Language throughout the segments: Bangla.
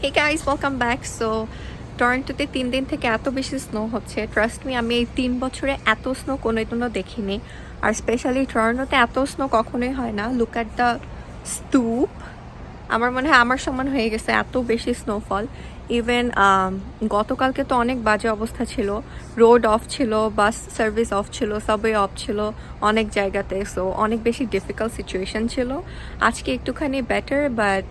হে গাইস, ওয়েলকাম ব্যাক। সো টরন্টোতে 3 দিন থেকে এত বেশি স্নো হচ্ছে, ট্রাস্ট মি, আমি এই 3 বছরে এত স্নো কোনোদিনও দেখিনি। আর স্পেশালি টরন্টোতে এত স্নো কখনোই হয় না। লুক অ্যাট দ্য স্তূপ। আমার মনে হয় আমার সমান হয়ে গেছে, এত বেশি স্নোফল। ইভেন গতকালকে তো অনেক বাজে অবস্থা ছিল, রোড অফ ছিল, বাস সার্ভিস অফ ছিল, সাবওয়ে অফ ছিল অনেক জায়গাতে। সো অনেক বেশি ডিফিকাল্ট সিচুয়েশন ছিল। আজকে একটুখানি বেটার, বাট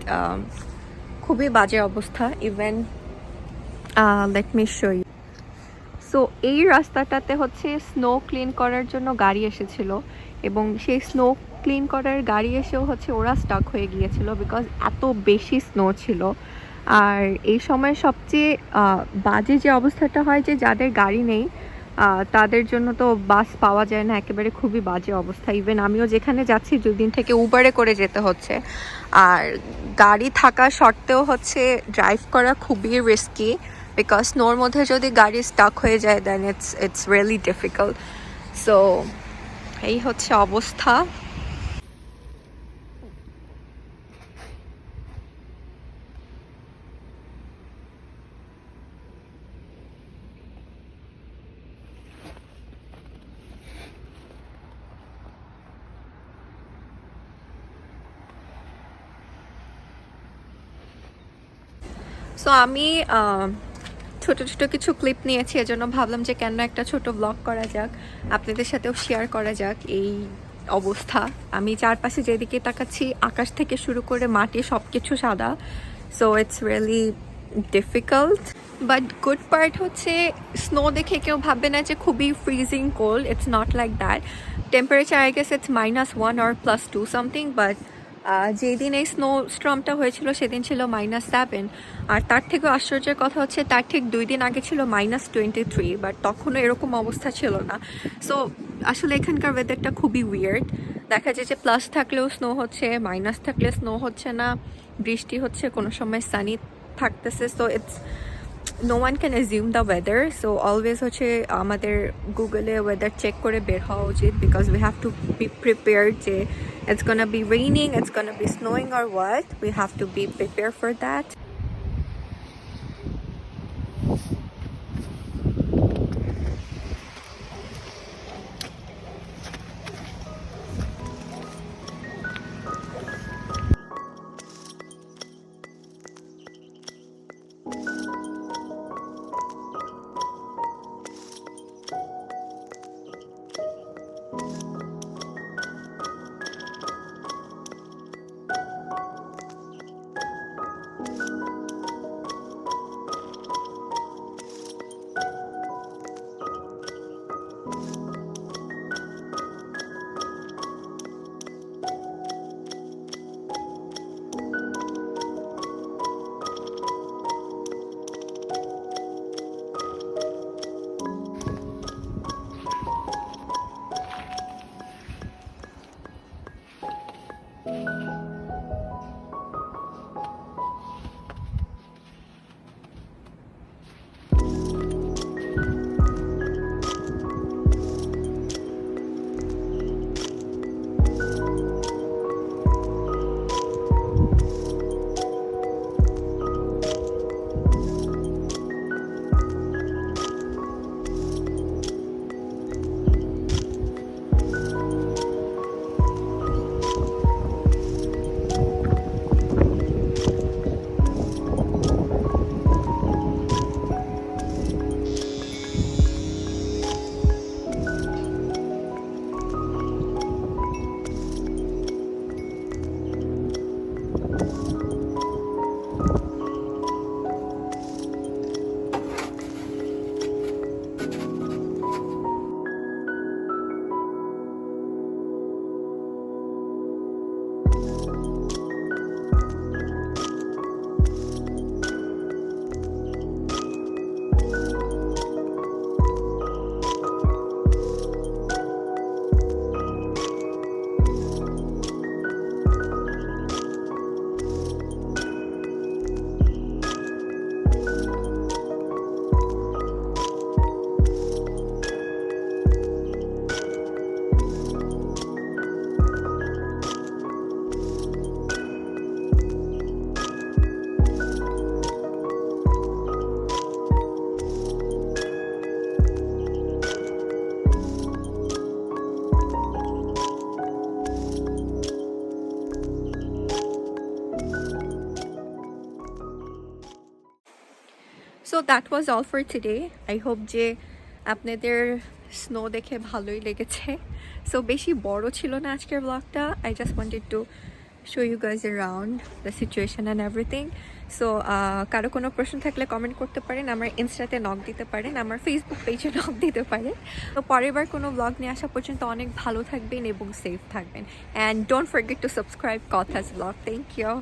খুবই বাজে অবস্থা। Even let me show you. So এই রাস্তাটাতে হচ্ছে স্নো ক্লিন করার জন্য গাড়ি এসেছিল, এবং সেই স্নো ক্লিন করার গাড়ি এসেও হচ্ছে ওরা স্টাক হয়ে গিয়েছিল বিকজ এত বেশি স্নো ছিল। আর এই সময় সবচেয়ে বাজে যে অবস্থাটা হয় যে যাদের গাড়ি নেই তাদের জন্য তো বাস পাওয়া যায় না, একেবারে খুবই বাজে অবস্থা। ইভেন আমিও যেখানে যাচ্ছি 2 দিন থেকে উবারে করে যেতে হচ্ছে। আর গাড়ি থাকা সত্ত্বেও হচ্ছে ড্রাইভ করা খুবই রিস্কি, বিকজ স্নোর মধ্যে যদি গাড়ি স্টাক হয়ে যায় দেন ইটস রিয়েলি ডিফিকাল্ট। সো এই হচ্ছে অবস্থা। সো আমি ছোট ছোট কিছু ক্লিপ নিয়েছি, এজন্য ভাবলাম যে কেন একটা ছোট ব্লগ করা যাক, আপনাদের সাথেও শেয়ার করা যাক এই অবস্থা। আমি চারপাশে যেদিকে তাকাচ্ছি আকাশ থেকে শুরু করে মাটি সব কিছু সাদা। So it's really difficult, but good part হচ্ছে স্নো দেখে কেউ ভাববে না যে খুবই freezing cold. It's not like that. Temperature I guess it's -1 or +2 something, but যেদিন এই স্নো স্ট্রমটা হয়েছিল সেদিন ছিল -7। আর তার থেকেও আশ্চর্যের কথা হচ্ছে তার ঠিক 2 দিন আগে ছিল -23, বাট তখনও এরকম অবস্থা ছিল না। সো আসলে এখানকার ওয়েদারটা খুবই উইয়ার্ড। দেখা যায় যে প্লাস থাকলেও স্নো হচ্ছে, মাইনাস থাকলে স্নো হচ্ছে না, বৃষ্টি হচ্ছে, কোনো সময় সানি থাকতেছে। So it's no one can assume the weather. So always হচ্ছে আমাদের গুগলে ওয়েদার চেক করে বের হওয়া উচিত, because we have to be prepared যে it's gonna be raining, it's gonna be snowing or what. We have to be prepared for that. So that was all for today. I hope যে আপনাদের স্নো দেখে ভালোই লেগেছে। সো বেশি বড় ছিল না আজকের ব্লগটা। I just wanted to show you guys around the situation and everything. So কারো কোনো প্রশ্ন থাকলে কমেন্ট করতে পারেন, আমার ইনস্টাতে নক দিতে পারেন, আমার ফেসবুক পেজে নক দিতে পারেন। তো পরের বার কোনো ব্লগ নিয়ে আসা পর্যন্ত অনেক ভালো থাকবেন এবং সেফ থাকবেন, and don't forget to subscribe Kotha's vlog. Thank you.